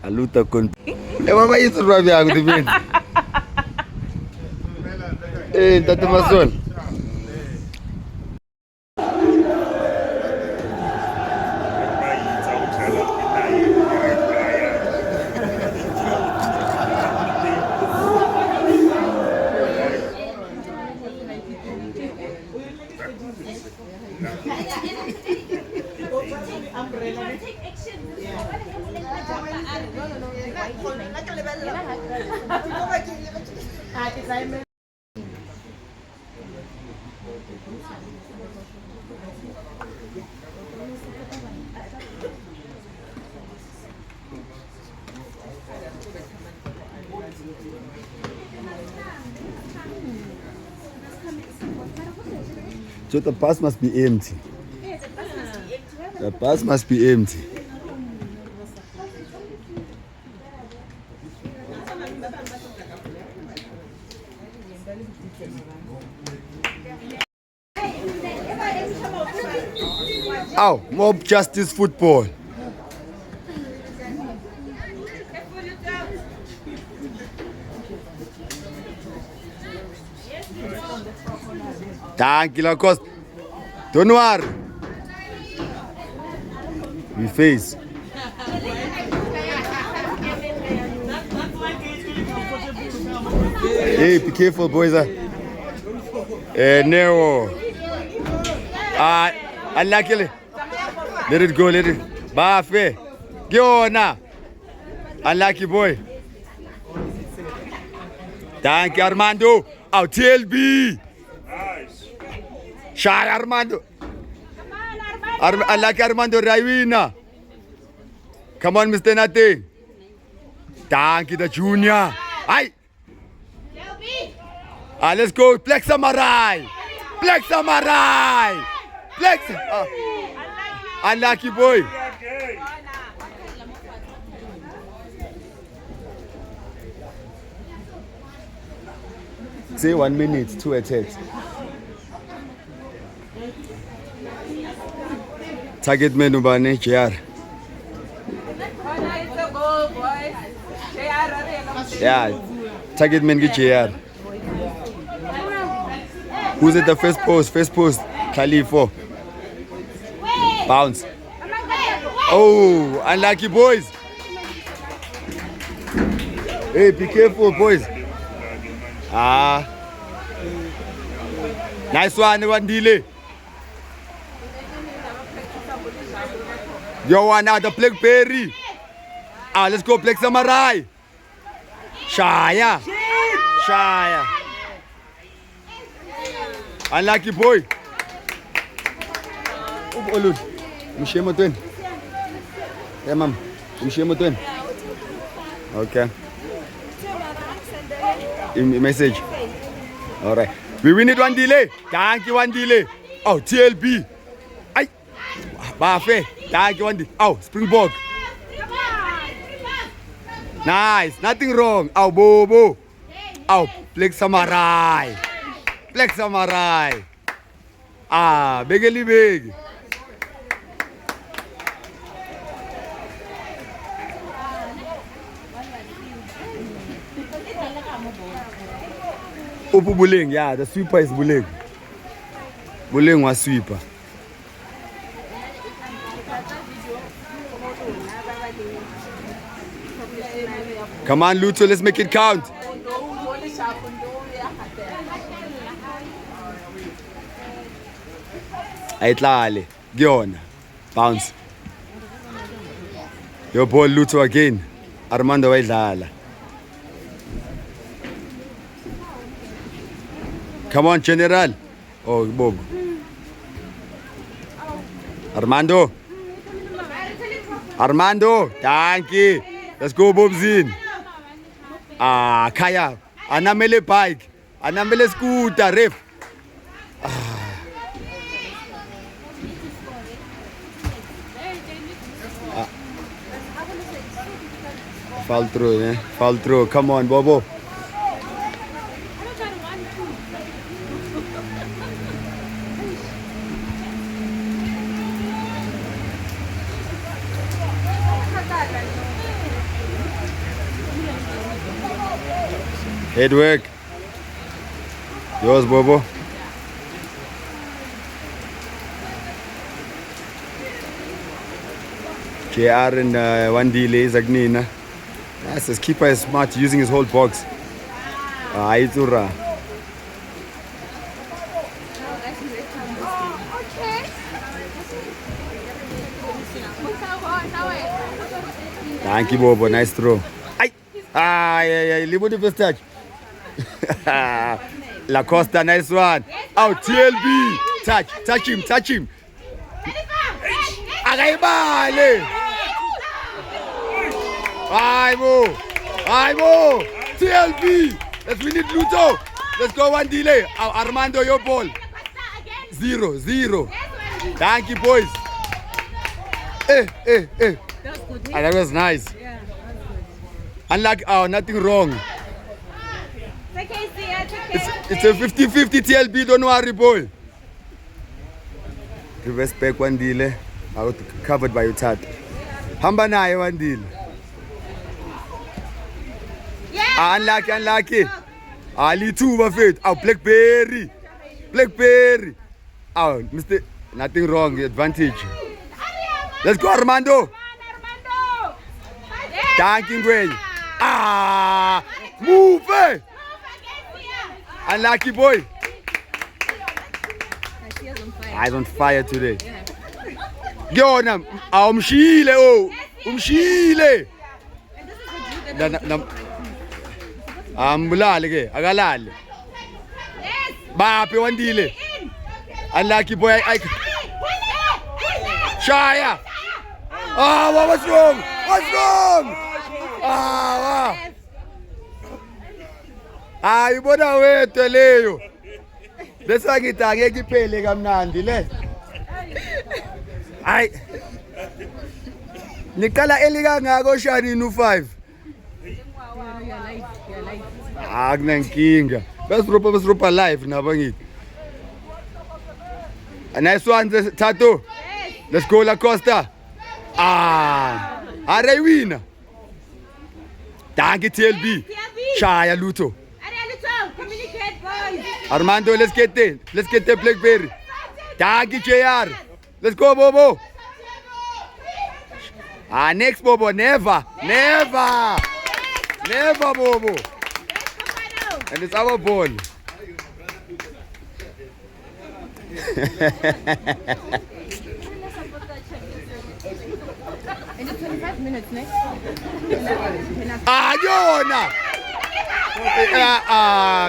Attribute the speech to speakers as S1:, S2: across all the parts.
S1: Aluta con. Mama isso vai ver água de vento. Ei, tá tomando. So the bus must be empty. The bus must be empty. Ow, mob justice football. Thank you, Lacoste. Don't worry. We face. Hey, be careful, boys. No. Unluckily. Let it go, let it. Bafe. Giona. Unlucky boy. Thank you, Armando. Out TLB. Shy Armando. Unlucky Armando Ravina. Come on, Mr. Nothing. Thank you, the junior. Aye. Let's go. Black Samurai. Black Samurai. Black. Unlucky boy. Say 1 minute, 2 attacks. Target man ubane JR. Yeah, target man get JR. Who's at the first post? First post. Khalifa. Bounce. Oh, unlucky boys. Hey, be careful, boys. Nice one, Wandile. Yo, one now, the Blackberry. Let's go, Black Samurai. Shaya. Shaya. Unlucky boy. Olud. Mshemo twin. Yeah, ma'am. Mshemo twin. Okay. Message. All right. We win it one delay. Thank you, one delay. Oh, TLB. Ay. Bafe. Thank you, one delay. Oh, Springbok. Nice. Nothing wrong. Oh, Bobo. Oh, Black Samurai. Black Samurai. Bigly big. Upu Buleng, yeah, the sweeper is Buleng. Buleng was sweeper. Come on, Luto, let's make it count. Aitlale, Giona, bounce. Your ball, Luto again. Armando Aitlala. Come on, General. Oh, Bob. Armando. Armando. Thank you. Let's go, Bobzin. Kaya. Anamele bike. Anamele scooter. Ref. Fall through, eh? Fall through. Come on, Bobo. Head work. Yours, Bobo. JR and Wandile Zagnina. Yes, his keeper is smart, using his whole box. Aitura. Thank you, Bobo. Nice throw. Ay, Libo the first touch. La Costa, nice one. Oh, TLB. Touch him. Agaibale. Aibo. TLB. Let's win it, Luto. Let's go one delay. Armando, your ball. 0-0. Thank you, boys. That was nice.
S2: Yeah, that's good.
S1: Unlike, nothing wrong. It's a 50-50 TLB, don't worry, boy. Reverse back one deal. Covered by your tat. Hamba naye one deal. Unlucky. Ali two faith. Blackberry. Mr. Nothing wrong. Advantage. Let's go, Armando. Thanking way. Move. Unlucky boy. Eyes on fire today. Gona, umshile. Ambulale ke, akalale. Bapi wandile. Unlucky boy. Shaya. What's wrong? Ibona wethu leyo. Lesangithi angeke iphele kamnandi le. Hayi. Niqala elikangako shani u5. Akunankinga. Besiropa live nabo ngithi. A nice one, Tato. Let's go, La Costa. Are winner. Thank you, TLB. Shaya Luto.
S2: Communicate, boys.
S1: Armando, let's get the Blackberry. Thank you, JR. Let's go, Bobo. Next, Bobo. Never, Bobo. And it's our ball.
S2: In the 25 minutes next.
S1: Yona!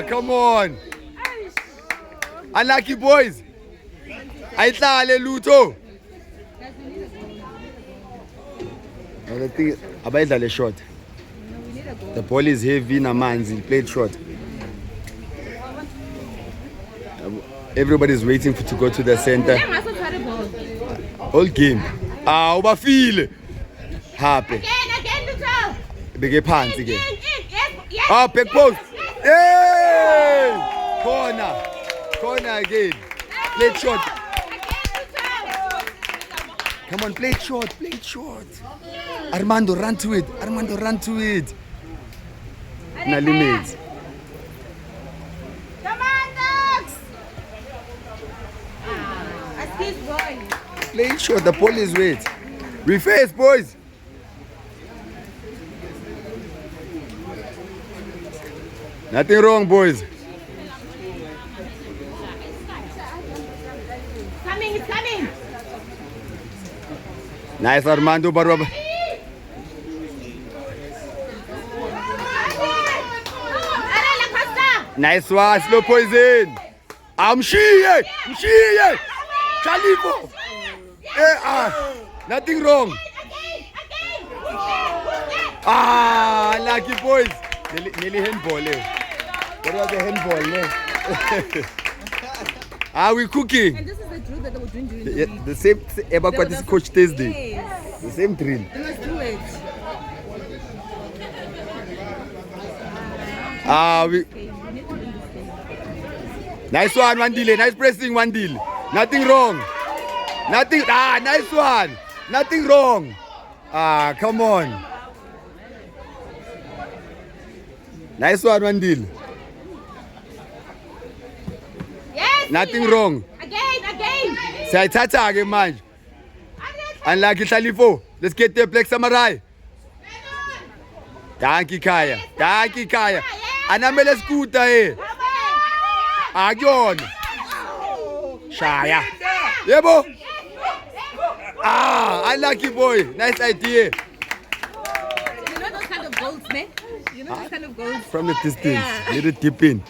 S1: Come on. Unlucky boys. Aitlale Luto. The thing, abayidlale short. The ball is heavy, Namanzi. He played short. Everybody's waiting to go to the center. Whole game. Ubafile. Happy.
S2: Again, Luto.
S1: Big pants again. Back post. Hey! Corner again. Play short. Come on, play short. Armando, run to it. Na limits.
S2: Come on, dogs. Assist, boy.
S1: Play short. The ball is wait. We face, boys. Nothing wrong, boys.
S2: It's coming.
S1: Nice, Armando Barba. Nice one, slow poison. Mshiye. Chalifo. Nothing wrong. Lucky boys. Nearly handball. What was the handball? We cooking.
S2: And this is the drill that they were doing during the week.
S1: The same about this coach Thursday.
S2: Yes.
S1: The same drill.
S2: Let's do it.
S1: Nice one, one deal. Nice pressing, one deal. Nothing wrong. Nice one. Nothing wrong. Come on. Nice one, one deal. Nothing wrong.
S2: Again.
S1: Siyayithatha ke manje. Unlucky Hlalifo. Let's get the Black Samurai. Dankie Kaya. Anamele scooter eh. Akuyona. Shaya. Yebo. Unlucky boy. Nice idea.
S2: You know those kind of goals, man? You know those kind of goals?
S1: From the distance.
S2: Yeah.
S1: Let it dip in.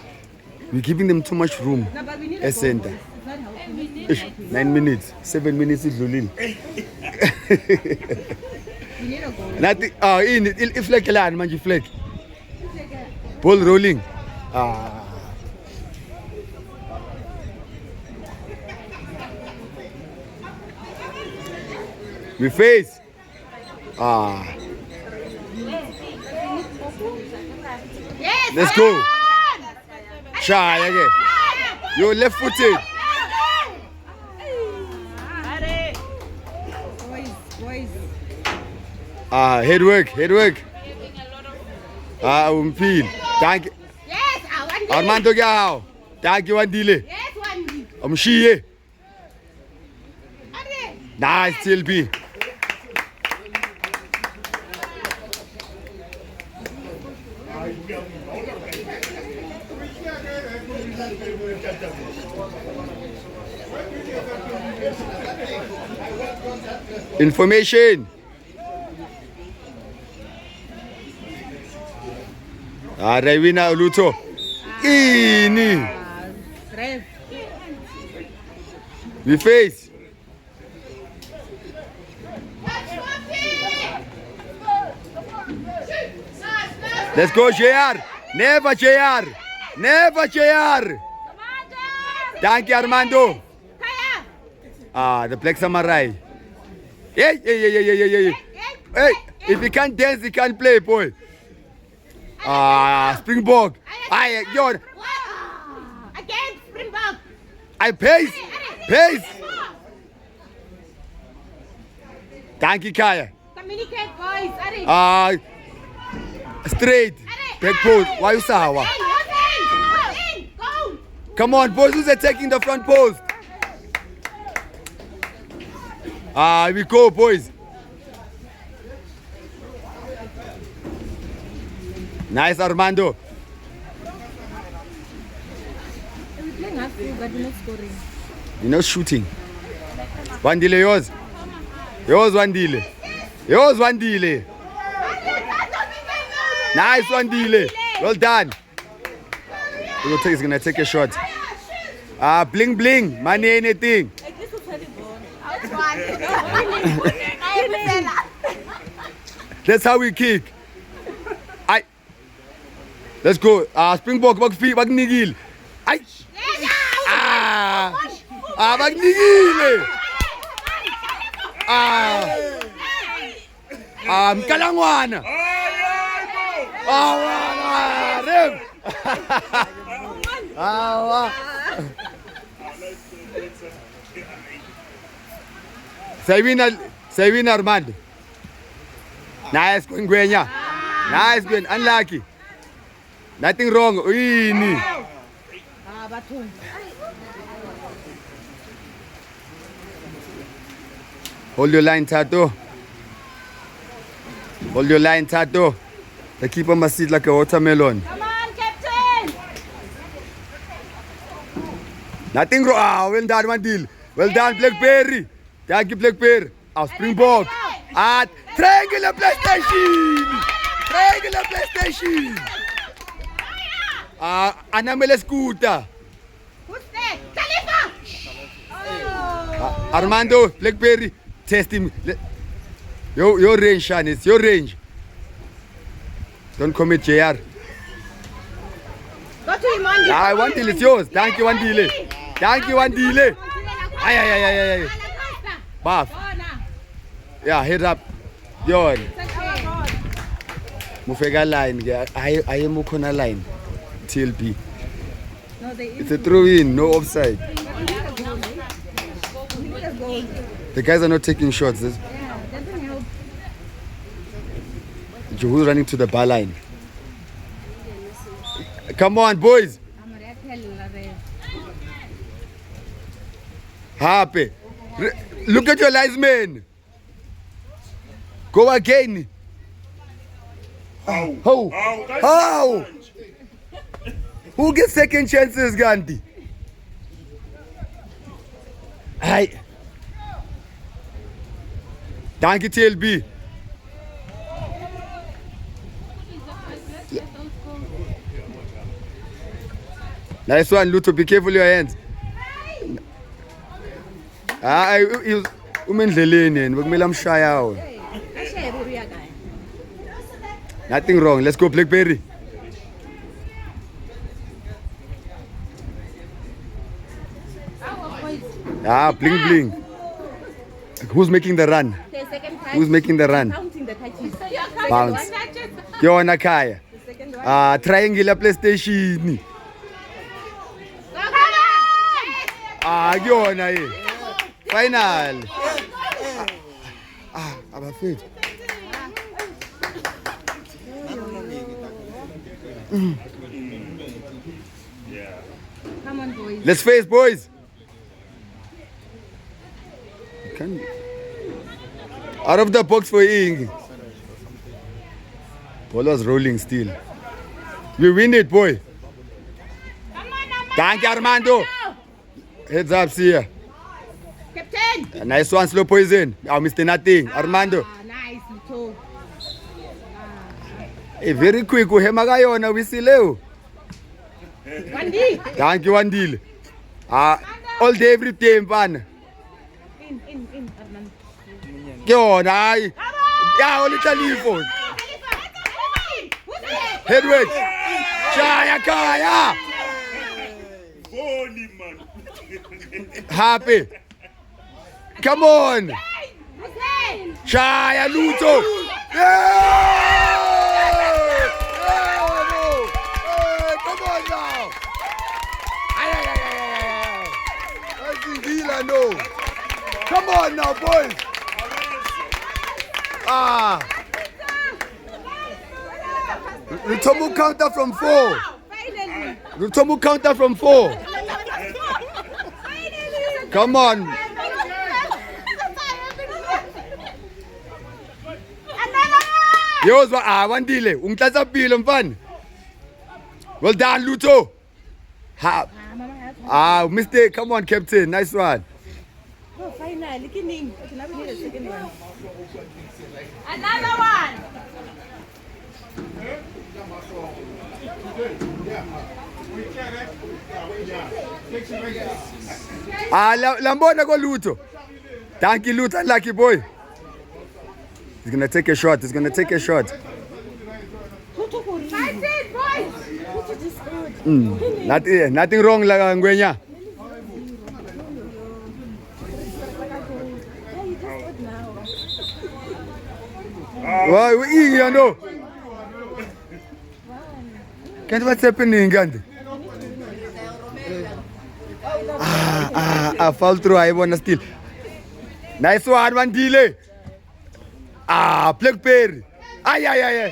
S1: We're giving them too much room.
S2: No, but we need
S1: A
S2: a
S1: center.
S2: goal. It's not helping.
S1: Ish, 9 minutes. 7 minutes idlulile.
S2: We need a goal.
S1: Nothing. Iflek lan manje iflek. Ball rolling. We face.
S2: Yes.
S1: Let's go. Shy again. You're left footed.
S2: Boys.
S1: Head work. Umpil. Thank you.
S2: Yes, I want this.
S1: Armando Gao. Thank you, Wandile.
S2: Yes, one.
S1: Umshiye. Nice, TLB. Information. Rewina Luto. Ini.
S2: Rev.
S1: We face. Let's go, JR. Never JR. Thank you, Armando. The Black Samurai. Hey. Hey, if you can't dance, you can't play, boy. Springbok.
S2: Again, Springbok.
S1: I pace. Thank you, Kaya.
S2: Communicate, boys.
S1: Straight. Back post. Why you sawa?
S2: Go.
S1: Come on, boys. Who's attacking the front post? We go, boys. Nice, Armando.
S2: We're playing half full, but we're not scoring.
S1: You're not shooting. Wandile, yours. Wandile. Nice, Wandile. Well done. He's gonna take a shot. Bling. Money, anything. That's how we kick. Let's go. Springbok, Bagnigil. Bagnigil. Mkalangwana. Rem. Savina Armando. Nice, Ngwenya. Nice, Ben. Unlucky. Nothing wrong. Ini. Hold your line, Tato. The keeper must sit like a watermelon.
S2: Come on, Captain.
S1: Nothing wrong. Well done, one deal. Well done, Blackberry. Thank you, Blackberry. Springbok. Triangular PlayStation. Anamele scooter.
S2: Who's that? Khalifa.
S1: Armando, Blackberry. Test him. Your range, Shan. It's your range. Don't commit, JR.
S2: Go to him, Andy.
S1: One deal is yours. Thank you, one deal. Ay. Buff. Yeah, head up. Yon. Mufega line. I am Mukona line. TLP.
S2: No,
S1: It's a throw in, no offside. The guys are not taking shots.
S2: Doesn't help.
S1: Who's running to the bar line? Come on, boys. Happy. Look at your linesman. Go again. How? Who gets second chances, Gandhi? Hi. Thank you, TLB. Nice one, Luto. Be careful your hands. Umendleleni bekumele amshaya. Nothing wrong. Let's go, Blackberry. Bling bling. Who's making the run? Who's making the run?
S2: Counting the touches.
S1: Bounce. Yona Kaya. Triangular PlayStation. Yona ye. Final. Abafethu.
S2: Come on, boys.
S1: Let's face, boys. Out of the box for Ing. Ball was rolling still. We win it, boy. Thank you, Armando. Heads up, see ya.
S2: Captain.
S1: Nice one, slow poison. Mr. Nothing. Armando.
S2: Nice, Lito.
S1: Hey, very quick. Uhema kayona wisileo.
S2: Wandi.
S1: Thank you, Wandile. All day, every day, man.
S2: In, Armando.
S1: Yona, aye. Yeah, only telephone. Headway. Shaya Kaya. Happy. Come on. Shaya Luto. Come on now. That's Ingila, no. Come on now, boys. Lutomu counter from 4. Lutomu counter from 4. Come on. Yozwa Wandile, ungithatha pilo mfana. Well done, Luto. Mistake. Come on, captain. Nice one.
S2: Oh, finally, kidding. Now we need a second one. Another one.
S1: Lambona go Luto. Thank you, Luto. Lucky boy. He's gonna take a shot. He's gonna take a shot. Nothing wrong, Ngwenya. Why we eating, no? Can't what's happening, Gandhi? I fall through. I wanna steal. Nice one delay. Blackberry. Ay.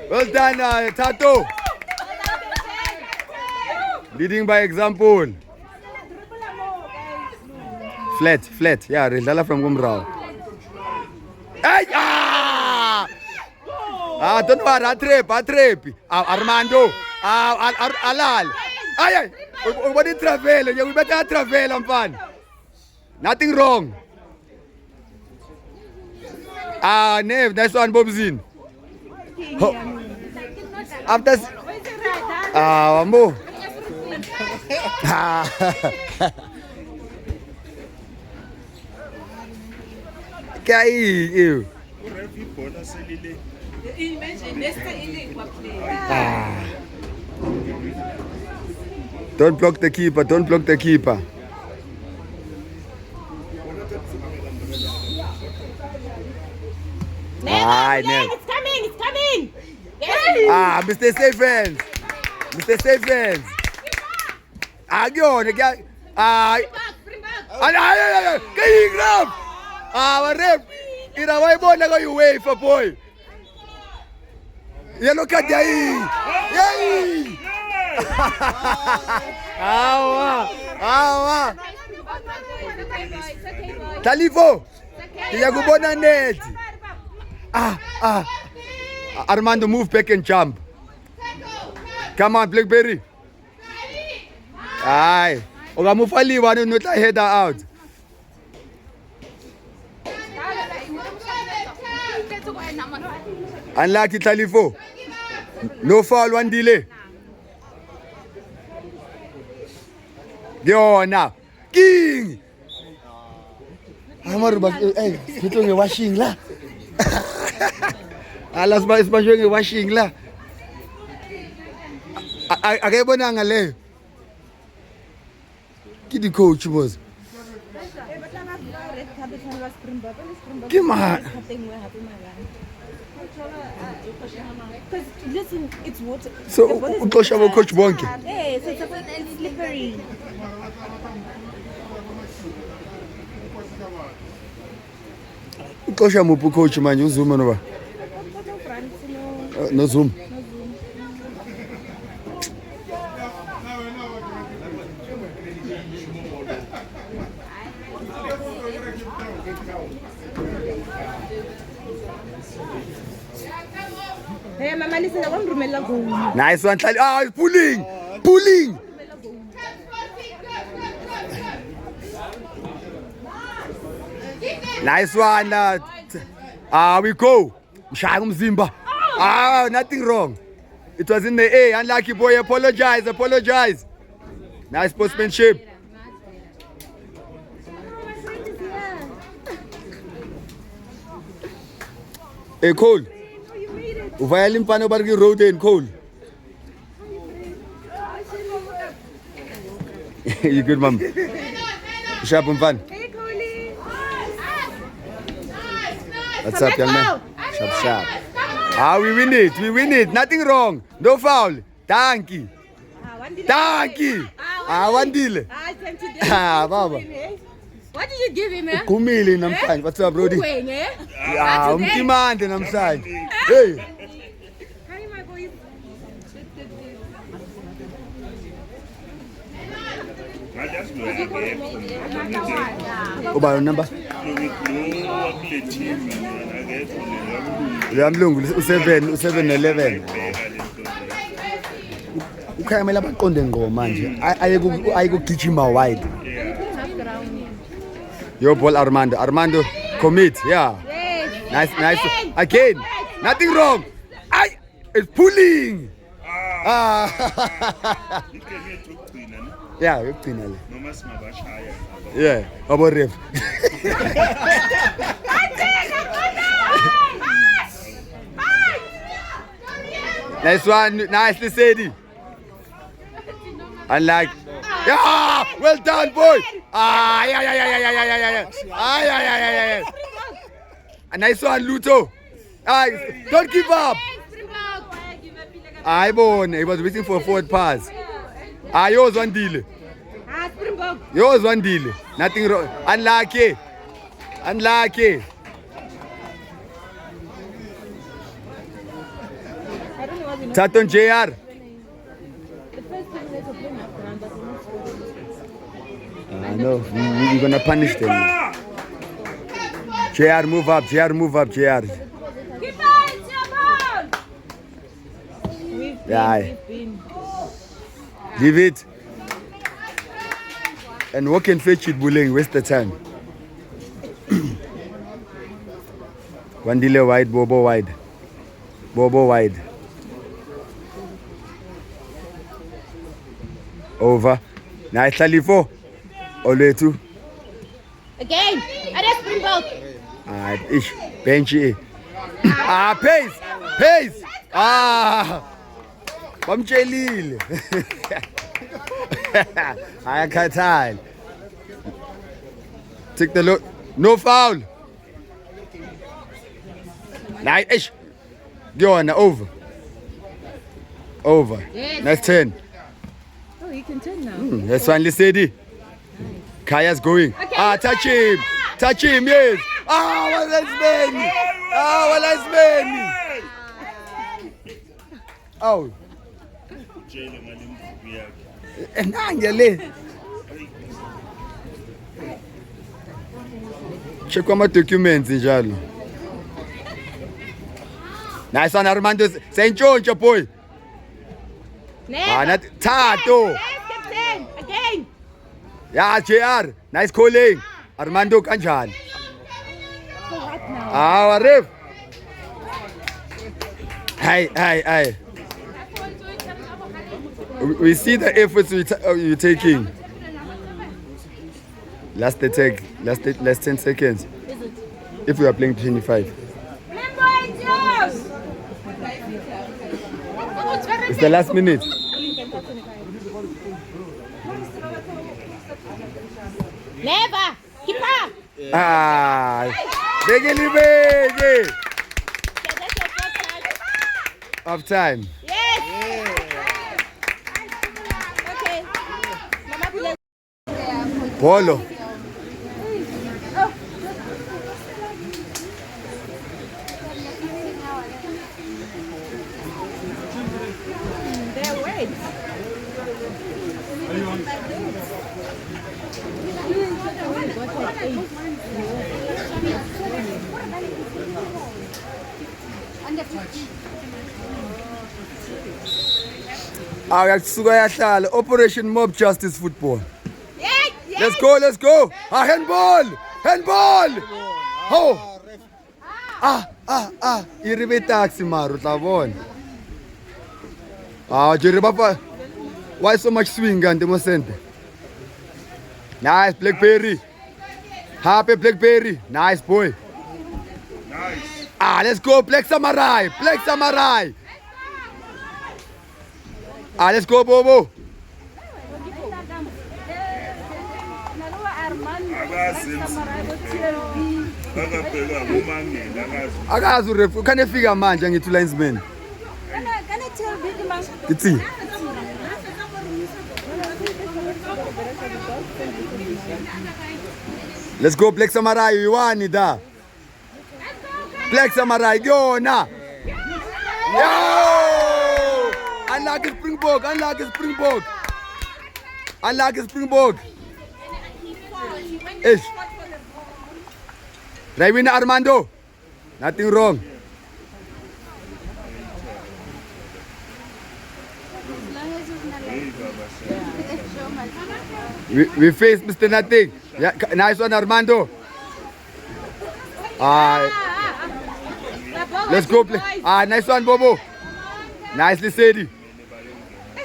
S1: Well done, Tato. Leading by example. Flat. Yeah, Rizala from Gumrao. Ay, don't worry, I trap. Armando. Alal. Ay. What did travel? We better travel, I'm fun. Nothing wrong. Neve, that's one Bobzin. After Ambo. You. Don't block the keeper.
S2: It's coming. Yes.
S1: Mr. Safe Hands. Go on, guy.
S2: Bring back.
S1: Rep. Inawai bona go you wave for boy. Yellow card yay. Awa. Talifo. Ngiyakubona net. Armando, move back and jump. Come on, Blackberry. Aye. Ungamufaliwa not header out. Unlucky Talifo. No foul, one delay. Go now. King. Amar bas eh itu nge-washing lah. Alas bas nge-washing lah. Agay bona ngale. Kidi coach boss. Gimana?
S2: Because listen, it's water.
S1: So uxosha bo coach bonke.
S2: Hey, so it's slippery.
S1: Uxosha muphi coach manje uZuma noba? No Zoom.
S2: Hey, mama, listen, I want to remember go.
S1: Nice one, Tali. Ah, pulling. Pulling. Nice one. We go. Mshaya umzimba. Nothing wrong. It was in the A. Unlucky boy. Apologize. Nice sportsmanship. Hey, Cole. Uvaya limpano barki road in Cole. You good, mom? Sharp and fun.
S2: Hey, Coley.
S1: What's up, young man? Sharp. We win it. Nothing wrong. No foul. Thank you. One deal. Baba.
S2: What did you give him, eh?
S1: Kumili namhlanje. What's up, Brody? Umtimande namhlanje. Hey.
S2: Hi, my boys.
S1: Uba your number? Yamlungu u711. Ukhayamela abaqonde ngqo manje. Ayekugijima wide. Your ball, Armando, commit. Yeah.
S2: Yes.
S1: Nice. Again. Nothing wrong. It's pulling. Yeah, yokugcina le. Yeah, abo ref. Nice one, nicely said. Unlike. Yeah, well done, boy. Yeah. A nice one, Luto. Don't give up. Bon, he was waiting for a forward pass. Yours one deal. Nothing wrong. Unlucky. Taton JR. No, we're gonna punish them. JR, move up, JR. Give it. And walk and fetch it, Bulling. Waste the time. One delay wide, Bobo wide. Over. Nice, Talifo. Oletu.
S2: Again. Ada Springbok.
S1: Benchy. Pace. Bamchelile. Ayakhathali. Take the look. No foul. Nice. Go on, over.
S2: Yes.
S1: Nice turn.
S2: Oh, you can turn now.
S1: That's finally steady. Kaya's going.
S2: Okay.
S1: Touch him, yes. Wala Ismeni.
S3: Ngitshele ngale mvubu yakhe.
S1: Nange le. Check ama documents njalo. Nice one Armando. Sentshontsha boy.
S2: Never.
S1: Nathi Thato.
S2: Yes, captain. Again.
S1: Yeah, JR. Nice calling. Armando kanjani?
S2: So what now?
S1: Ah, ref. Hey. We see the efforts you're taking. Last 10 seconds. If we are playing 25. It's the last minute.
S2: Never. Keeper.
S1: Ah, bege.
S2: Yeah, that's your first chance.
S1: Of time.
S2: Yes. Okay. Mama play.
S1: Polo.
S2: There, wait.
S1: Akasuka yahlala. Operation Mob Justice Football.
S2: Yes, yes.
S1: Let's go. Ah, handball. Ho. Iribe taxi maru tla bona. Ah, Jerry Papa. Why so much swing and demo center? Nice Blackberry. Happy Blackberry. Nice boy.
S3: Nice.
S1: Ah, let's go Black Samurai. Ah, let's go Bobo.
S3: Akabheka ngomangela akazi.
S1: Akazi uref ukhane fika manje ngithi linesman. Kithi. Let's go Black Samurai, you won it da. Black Samurai, yona. Yo! Unlucky Springbok. Ish. Raywin Armando. Nothing wrong. We face Mr. Nothing. Yeah, nice one Armando. Let's go play. Nice one Bobo. Nicely said.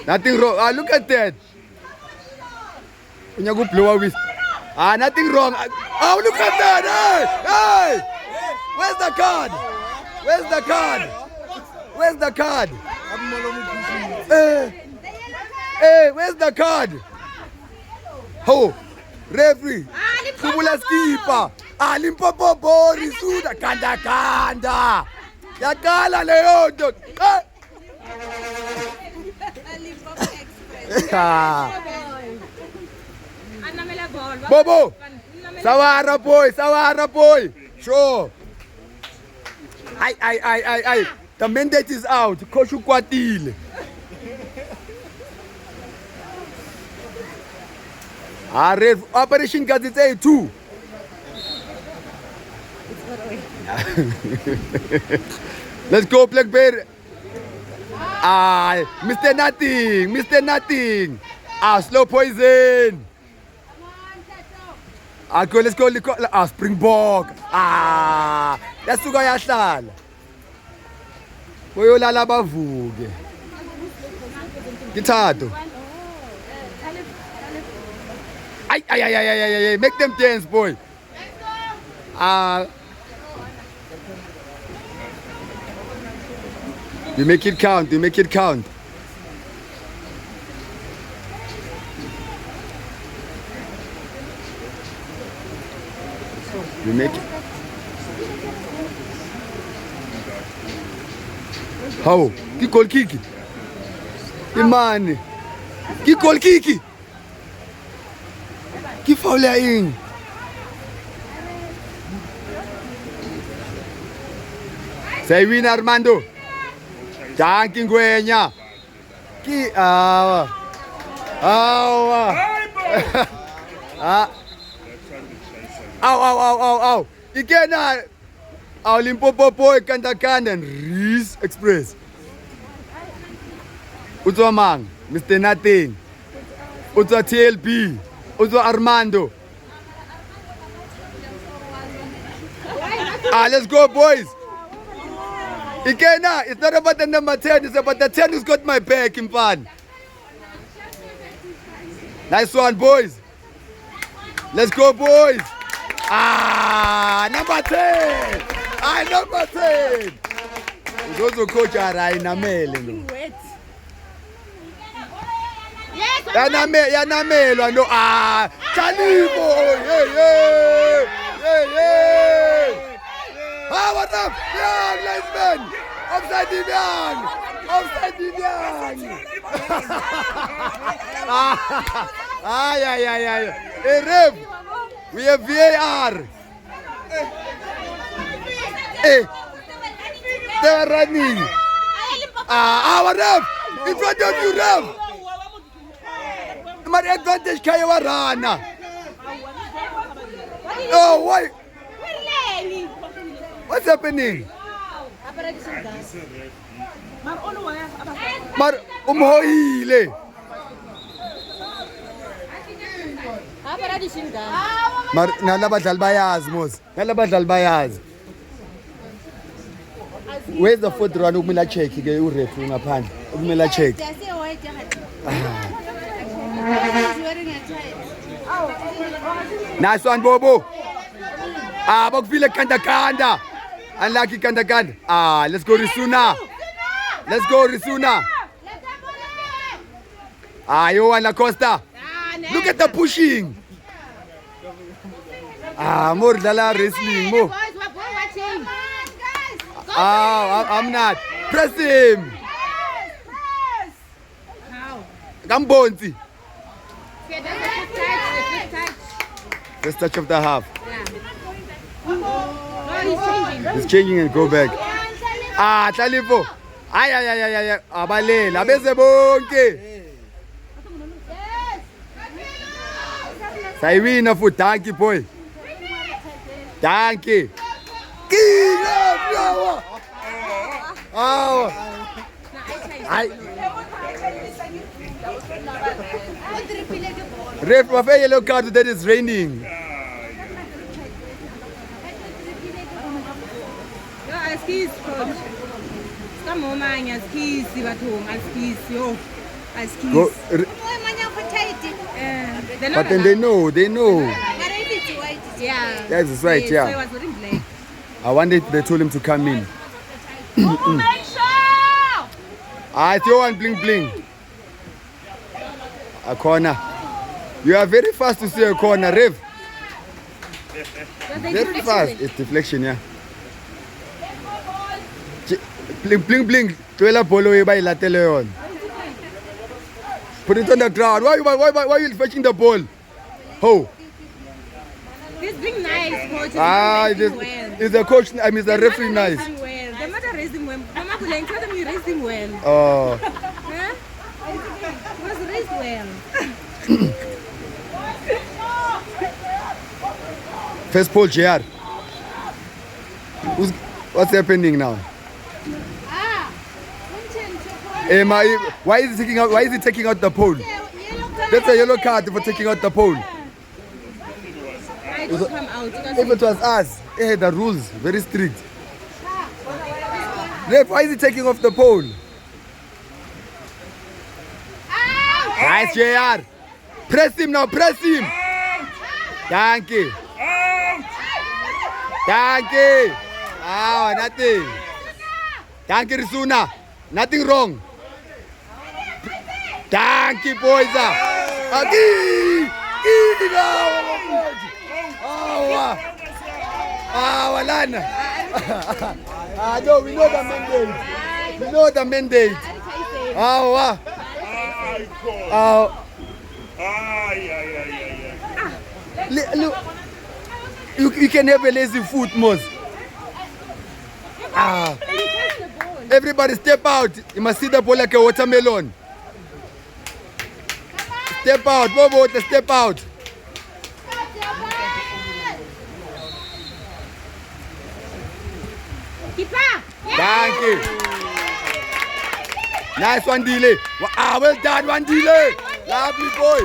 S1: Nothing wrong. Look at that. When you go blow with. Nothing wrong. Look at that. Hey. Where's the card? Hey, where's the card? Ho, referee. Kubula skipper. Limpopo Boris Suda kanda. Yakala leyo nto. Bobo. Sawara boy. Sure. Ay. The mandate is out. Coach ukwatile. Ref, Operation Gazette 2. Let's go, Blackberry. Mr. Nothing. Slow poison. Let's go. Springbok. Yasuka yahlala. Uyolala bavuke. Kithatho. Ay. Make them dance, boy. You make it count. You make it. How? Ki goal kick. Imani. Ki goal kick. Ki foul ya ing. Say win Armando. Danke Ngwenya. Ki awa. Awa.
S3: Hayi bo.
S1: Ah, au. Ikena. Au Limpopo boy Kanda and Reese Express. Utwa Mang, Mr. Nothing. Utwa TLB. Utwa Armando. Let's go, boys. Ikena, it's not about the number 10, it's about the 10 who's got my back in fun. Nice one, boys. Let's go, boys. Number 10. Number 10. Uzozo coach Inamele no.
S2: Wait.
S1: Yanamelwa no. Chalibo. Hey. What up? Young linesman. Offside in young. Hey, ref. We have VAR. Hey. They are running. Our ref. In front of you, ref. My advantage Kayawarana. Oh, why? What's happening? Mar umhoile. Mar nalabadlali bayazi mos. Nalabadlali bayazi. Where's the fourth round ukumela check ke urefu ngaphandle. Ukumela check. Nice one, Bobo. Bakufile Kanda. Unlucky Kanda. Let's go Risuna. Yohan Lacosta. Look at the pushing. More dala wrestling, more. I'm not. Press him. Gambonzi. First touch of the half. He's changing and go back. Tlhalefo. Ay. Abalela bese bonke. Sayiwina futhi danki boy. Danki. Awa. Ay. Ref, my yellow card that is raining.
S2: Askis coach. Skamomanya askis bathong askis yo. Askis.
S1: But then they know.
S2: Yeah.
S1: Yes, it's right, yeah.
S2: So it was wearing black.
S1: I wonder if they told him to come in. It's your one bling. A corner. You are very fast to see a corner, Rev. Very fast. It's deflection, yeah. Bling. Tuela bolo by latele on. Put it on the ground. Why are you fetching the ball? Ho.
S2: He's being nice, coach.
S1: Is the coach, I mean, the referee nice.
S2: The matter raising well. Mama Kulang told him he raised him well.
S1: Oh.
S2: Huh? He was raised well.
S1: First Paul JR. What's happening now? Why is he taking out the pole? That's a yellow card for taking out the pole.
S2: Come out.
S1: If it was us, the rules very strict. Ref, why is he taking off the pole? Nice JR. Press him now, press him. Thank you. Nothing. Thank you, Risuna. Nothing wrong. Thank you, boys. Walana. No, we know the mandate. Look, you can have a lazy foot, Mos. Everybody step out. You must see the ball like a watermelon. Step out, Bobo, step out.
S2: Keeper.
S1: Thank you. Nice one, Dile. Well done, one Dile. Lovely boy.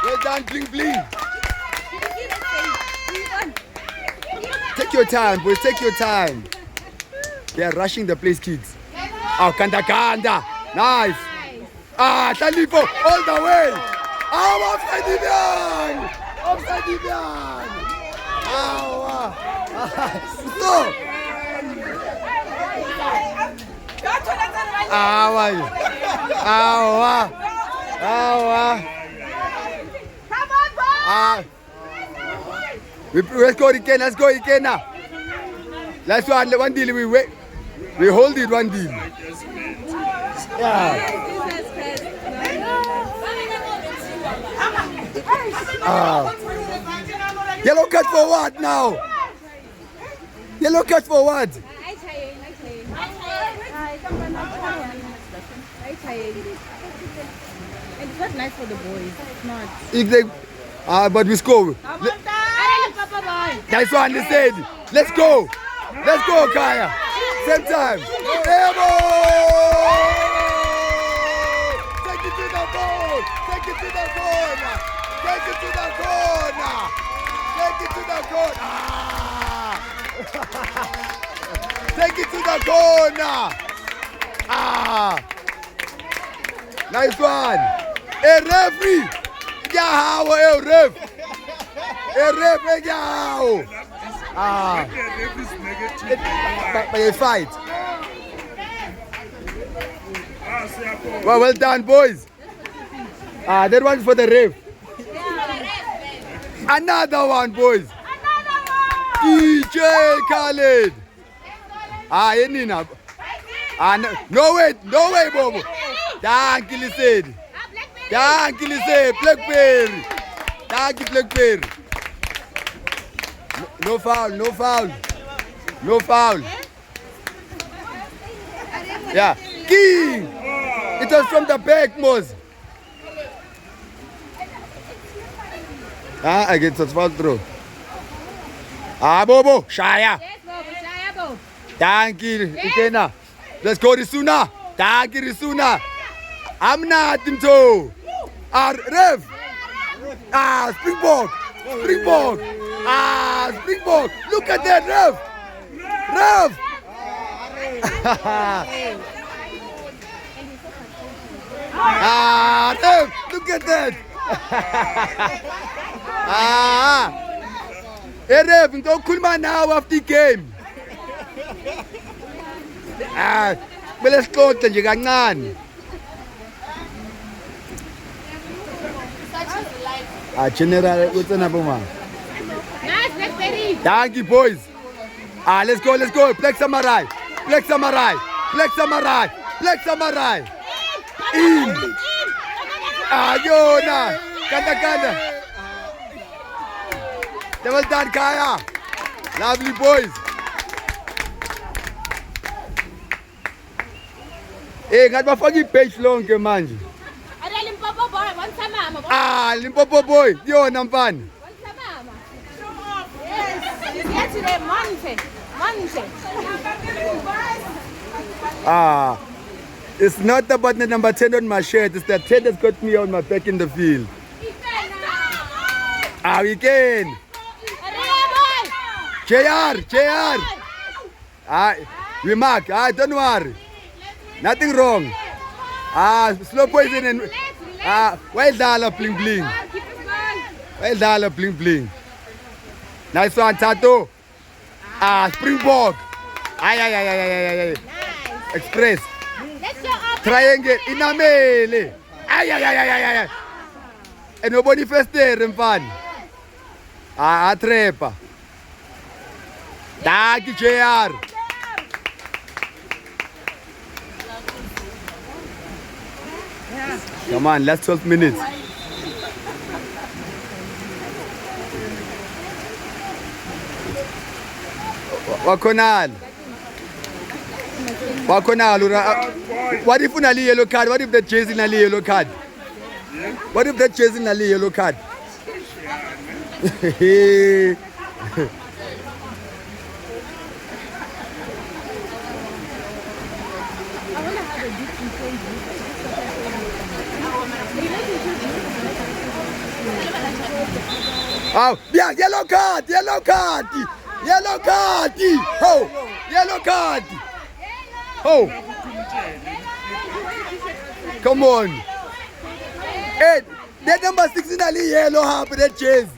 S1: Well done, bling bling. Take your time, boys. Take your time. They are rushing the place, kids. Oh, Kanda. Nice. Talipo, all the way. Offside Dibian. Offside Dibian. Stop. Let's go again. Now. Last one deal. We hold it one deal. Yeah. Yellow card for what now? Yellow card for what?
S2: And it's not nice for the boys. It's not.
S1: If they, but we score. That's what they said. Let's go, Kaya. Same time. Ebo! Take it to the ball. Take it to the corner. Take it to the corner. Take it to the corner. Take it to the corner. Nice one. Hey, referee. Yeah, hey, ref. Hey, ref, yeah. But a fight. Well done, boys. That one's for the ref. Another one, boys. DJ Khaled. Yenina. No way, Bobo. Thank you, Lised. Thank you, Lised. Blackberry. Thank you, Blackberry. No foul. Yeah. King. It was from the back, Mos. I get such foul throw. Bobo. Shaya.
S2: Yes, Bobo.
S1: Thank you, Ikena. Let's go, Risuna. Thank you, Risuna. I'm not him too. Ref. Springbok. Springbok. Look at that, Ref. Ref. Look at that. Hey, Ref, don't cool man now after the game. Let's go to the Gangan. General, what's the number one?
S2: Nice, Blackberry.
S1: Thank you, boys. Let's go. Black Samurai. In. Yona. Kanda. Well done, Kaya. Lovely boys. Hey, ngat bafaki page long ke manje.
S2: Limpopo boy, one mama.
S1: Limpopo boy. Yona mfana.
S2: Yes, today, Monte.
S1: It's not about the number 10 on my shirt. It's the 10 that's got me on my back in the field. We can. JR. We mark. Don't worry. Nothing wrong. Slow poison and well dollar bling bling. Nice one, Tato. Springbok. Ay. Express. Triangle. Inamele. Ay. And nobody first there in fun. Trepa. Thank you, JR. Come on, last 12 minutes. Wakonal. What if you yellow card? What if the jersey is a yellow card? What if that jersey nali yellow card?
S2: I want to have a different
S1: Oh, yeah, yellow card, yellow card, yellow card. Oh, yellow card. Oh, come on. Hey, that number 16 ali yellow happy that jersey.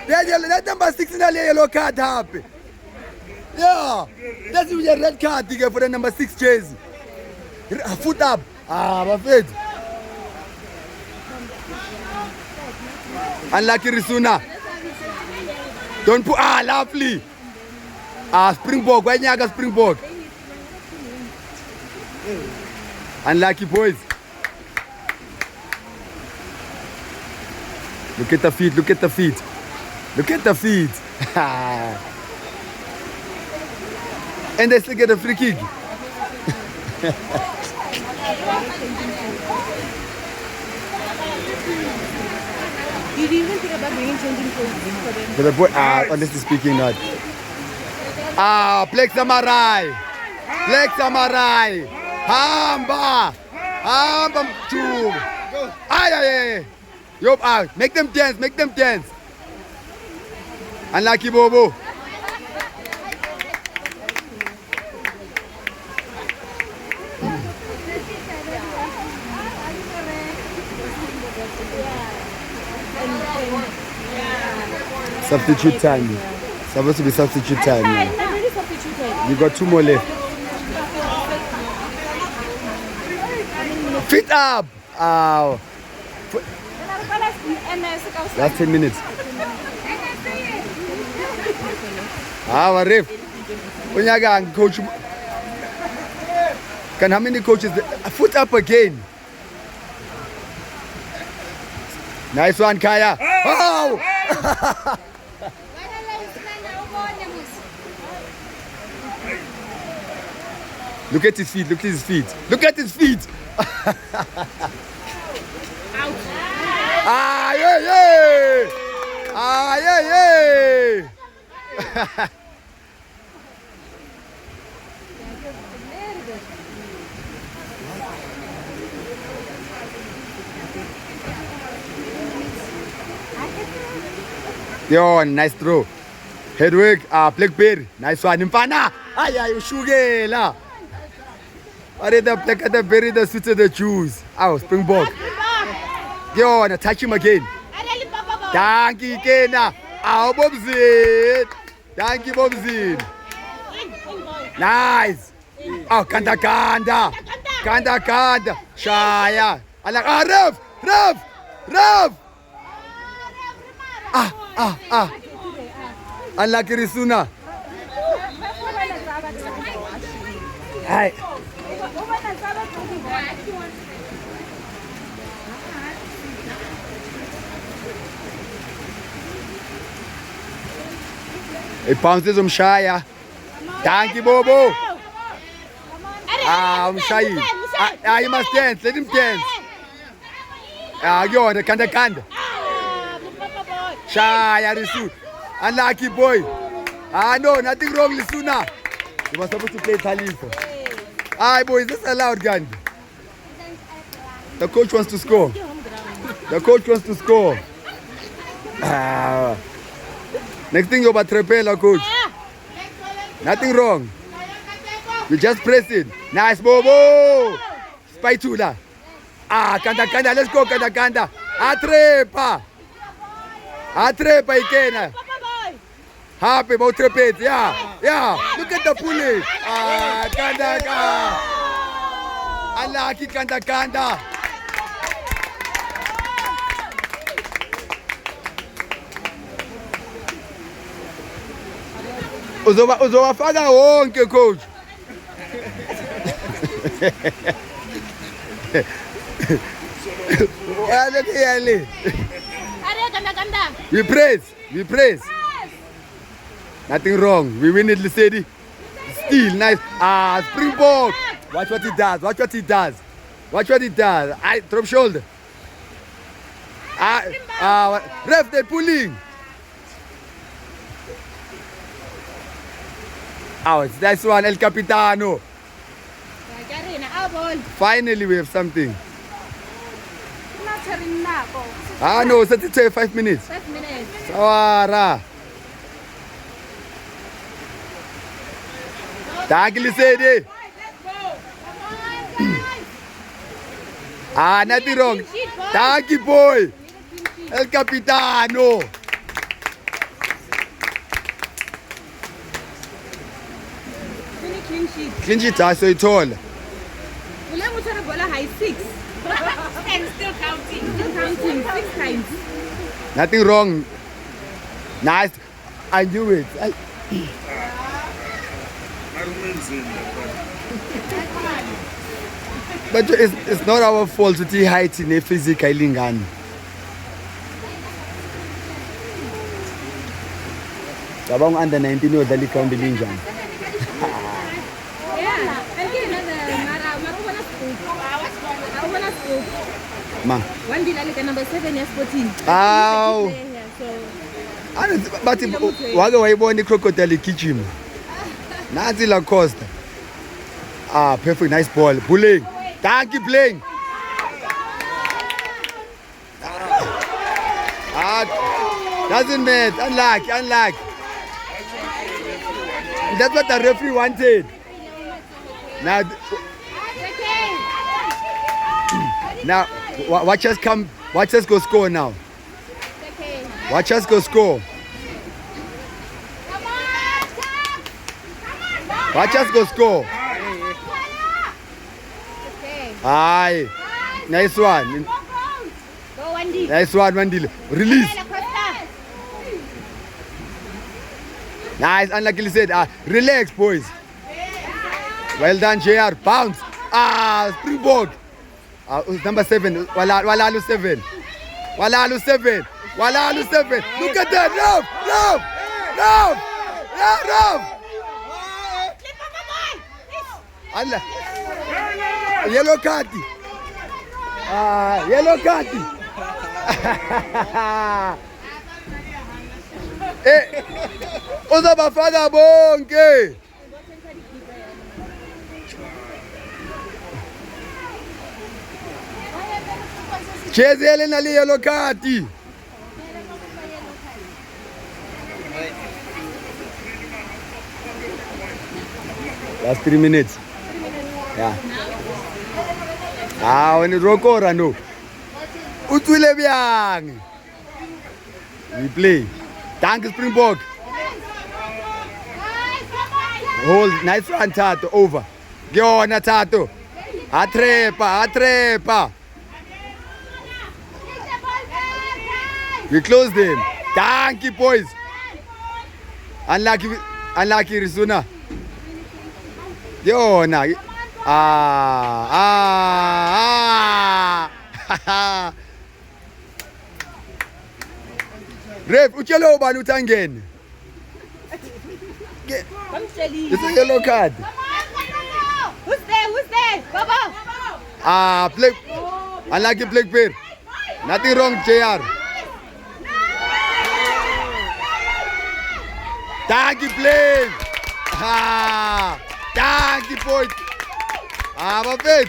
S1: That number 16 ali yellow card happy. Yeah, that's a red card for the number 6 jersey. Foot up. Ah, my friend. Unlucky Risuna. Don't put lovely. Springbok. Why nyaga Springbok? Unlucky boys. Look at the feet, look at the feet. Look at the feet. And they still get a free kick.
S2: Did you even think about bringing changing clothes for them?
S1: But the boy, honestly speaking, not. Black Samurai. Black Samurai. Hamba. Hamba. Chum. Ay. Yup, make them dance, make them dance. Unlucky Bobo. Substitute time. Supposed to be substitute time.
S2: I'm already substituted.
S1: You got 2 more left. Feet up. Last 10 minutes. Ref. Coach. How many coaches? Foot up again. Nice one, Kaya. Oh! Look at his feet, look at his feet. Look at his feet. Yeah. Yo, nice throw. Headwork, Blackberry. Nice one. Impana. Ushugela. Are the Blackberry the suits of the Jews? Springbok. Yo, touch him again. Thank you, Kena. Bobzin. Thank you, Bobzin. Nice. Kanda. Shaya. Ref. Unlucky Risuna. Hi. It bounces Shaya. Thank you, Bobo. Shai. You must dance. Let him dance. Yo, the Kanda. Shaya Risu. Unlucky boy. No, nothing wrong, Lisuna. You were supposed to play Talifa. Boys, this is allowed, Gandhi. The coach wants to score. Next thing you're about Trepela, coach. Nothing wrong. We just press it. Nice, Bobo. Spaitula. Kanda. Let's go, Kanda. Atrepa ikena. Happy about trapeze. Yeah. Look at the pulley. Kanda. Unlucky Kanda. Uzowafaka wonke coach. We praise. Nothing wrong. We win it, Lisedi. Still nice. Springbok. Watch what he does. Drop shoulder. Ref, they're pulling. Out. That's one, El Capitano. Finally, we have something. No, 5 minutes.
S2: 5 minutes.
S1: Sawara. Thank you, Lisede. Nothing wrong. Thank you, boy. El Capitano. Clean sheet, so it's all.
S2: High 6. And still counting. Still counting 6 times.
S1: Nothing wrong. Nice. I knew it. But it's not our fault to see height in a physical lingani. Sabang under 19 or the count the linjan. Ma.
S2: One deal like number 7 yes 14.
S1: Ow. But wage wayibona icrocodile igijima. Nansi la Costa. Perfect, nice ball. Pulling. Thank you, playing. Doesn't matter. Unlucky. That's what the referee wanted. Now, watch us come. Watch us go score now. Watch us go score. Watch us go score. Aye. Nice one. Nice one, Mandile. Release. Nice, unluckily said. Relax, boys. Well done, JR. Bounce. Springbok. Number 7. Walalu 7. Walalu 7. Walalu 7. Look at that. Rub. Yellow card. Yellow card. Uzabafaka bonke. Chezele na yellow card. Last 3 minutes. Yeah. When it rokora no. Utwile byang. We play. Thank you, Springbok. Hold, nice one, Tato. Over. Go on, Tato. Atrepa. We closed him. Thank you, boys. Unlucky, Risuna. Yo, na. Ref, uchelo bani utangeni. It's a yellow card.
S2: Who's there? Baba.
S1: Play. Unlucky play pair. Nothing wrong, JR. Thank you, play. Thank you, boy. My bad.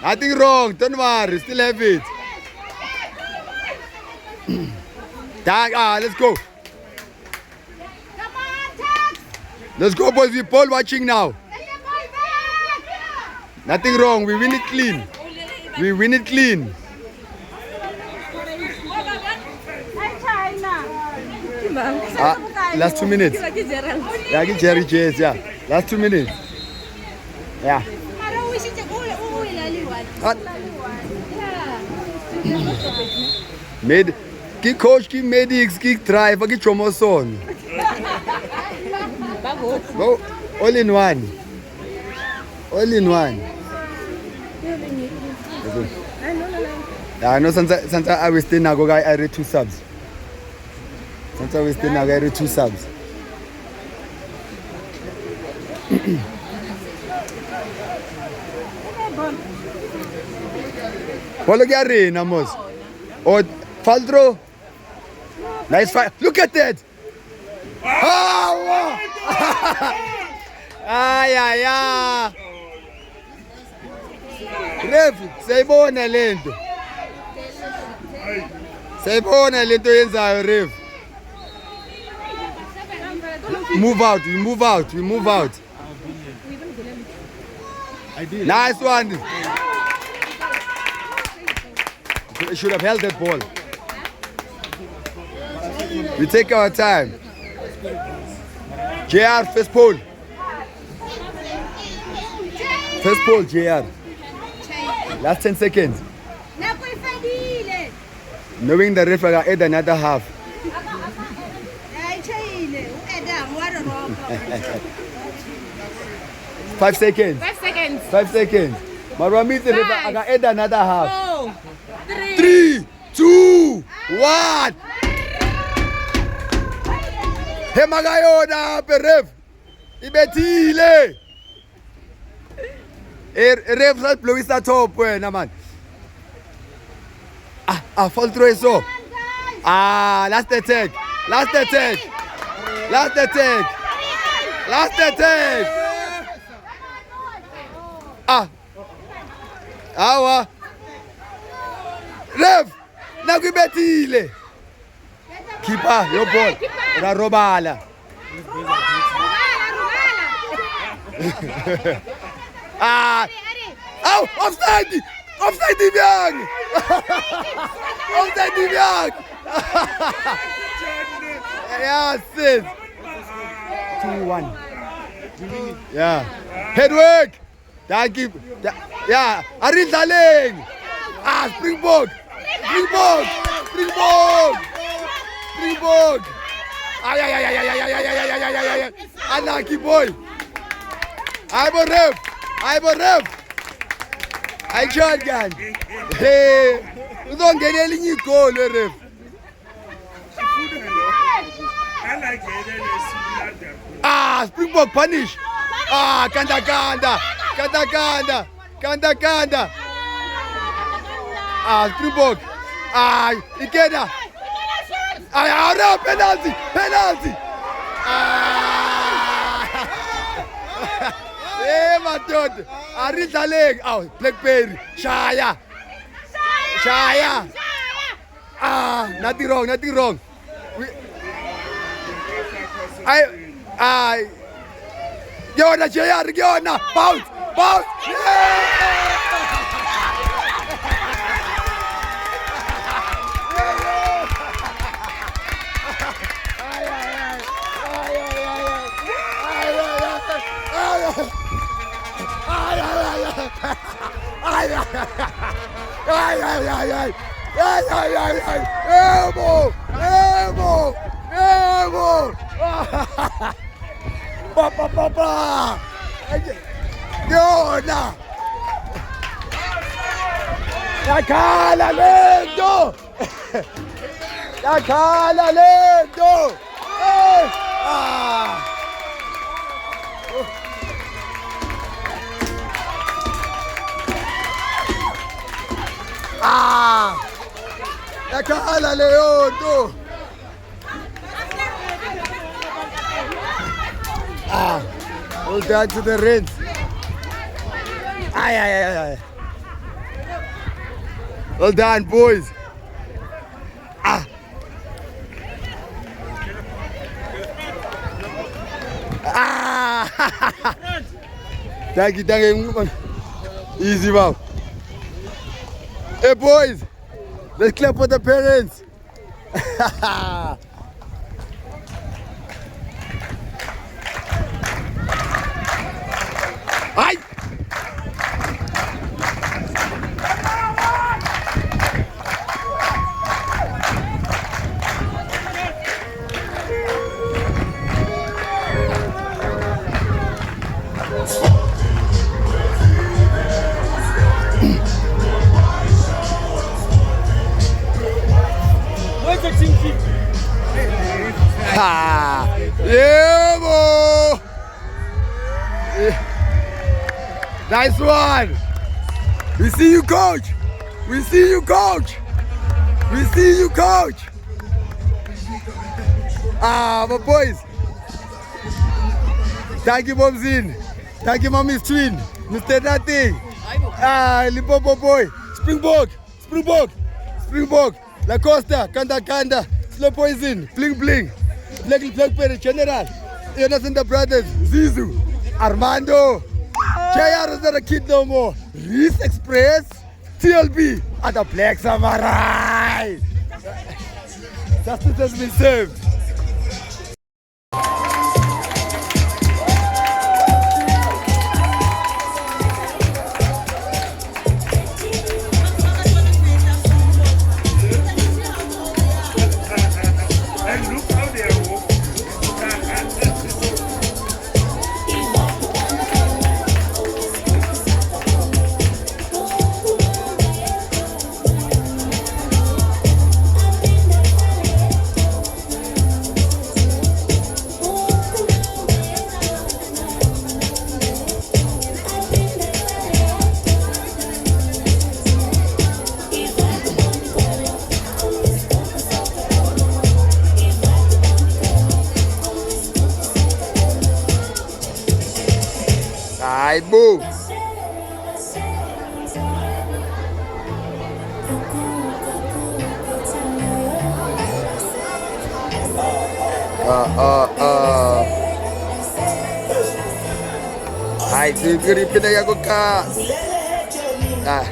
S1: Nothing wrong. Don't worry. Still have it. Let's go. Let's go, boys. We ball watching now. Nothing wrong. We win it clean. Last 2 minutes. Yeah, Jerry Chase, yeah. Last 2 minutes. Yeah. Ki coach, ki medics, ki driver, ki chomoson. Go all in one. No, since I was still now, I read 2 subs. Since I was still now, I read 2 subs. Bolo kuyarina mos. Or fall through. Nice fight. Look at that. Oh! Ay ay ay. Ref, sayibona lento. Sayibona lento yenzayo ref. Move out, we move out, we move out. Nice one. You should have held that ball. We take our time. JR, first pole. First pole, JR. Last 10 seconds. Knowing the ref, I got add another half. 5 seconds.
S2: 5 seconds.
S1: 5 seconds. Marwami, the ref, I got add another half.
S2: 4,
S1: 3, 2, 1. Hey, Magayona, ref. Ibetile. Ref, let's blow it top, man. Fall through so. Last attack. Last attack. Last attack. Last attack. Awa. Ref, nakubethile. Keeper, your ball. Robala. Offside! Offside Divyang! Offside Divyang! Yeah, sis. 2-1. Yeah. Headwork! Thank you. Yeah. Arin Daling! Springbok! Springbok! Springbok! Springbok! Ay. Unlucky boy! I'm a ref! I shot gun. Hey, you don't get any goal, ref. Springbok punish. Kanda. Springbok. Ikeda. Penalty. Hey, my dude. Arita leg. Blackberry. Shaya. Nothing wrong. Yona, JR, Yona. Bounce. Papa. Yona. Yakala lento. Yakala lento. Hold that to the rinse. Ay. Well done, boys. Thank you. Easy, wow. Hey, boys. Let's clap for the parents. Ay! Yeah, boy. Nice one. We see you, coach. We see you, coach. We see you, coach. Ah, my boys. Thank you, Momzin. Thank you, Mommy's twin. Mr. Nothing. Ah, Limpopo boy. Springbok. Springbok. Springbok. La Costa. Kanda Kanda. Slow Poison. Bling Bling. Blackberry General. Jonas and the Brothers. Zizu. Armando. JR is not a kid no more. Reese Express. TLB. And the Black Samurai. Justice has been served.
S3: And look how they are walking.
S1: Alright, move. Hai, siguripin na ako ka. Ah,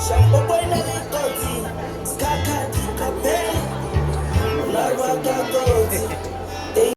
S4: Shampoo boy na likoti, kaka di kape. Larwa kako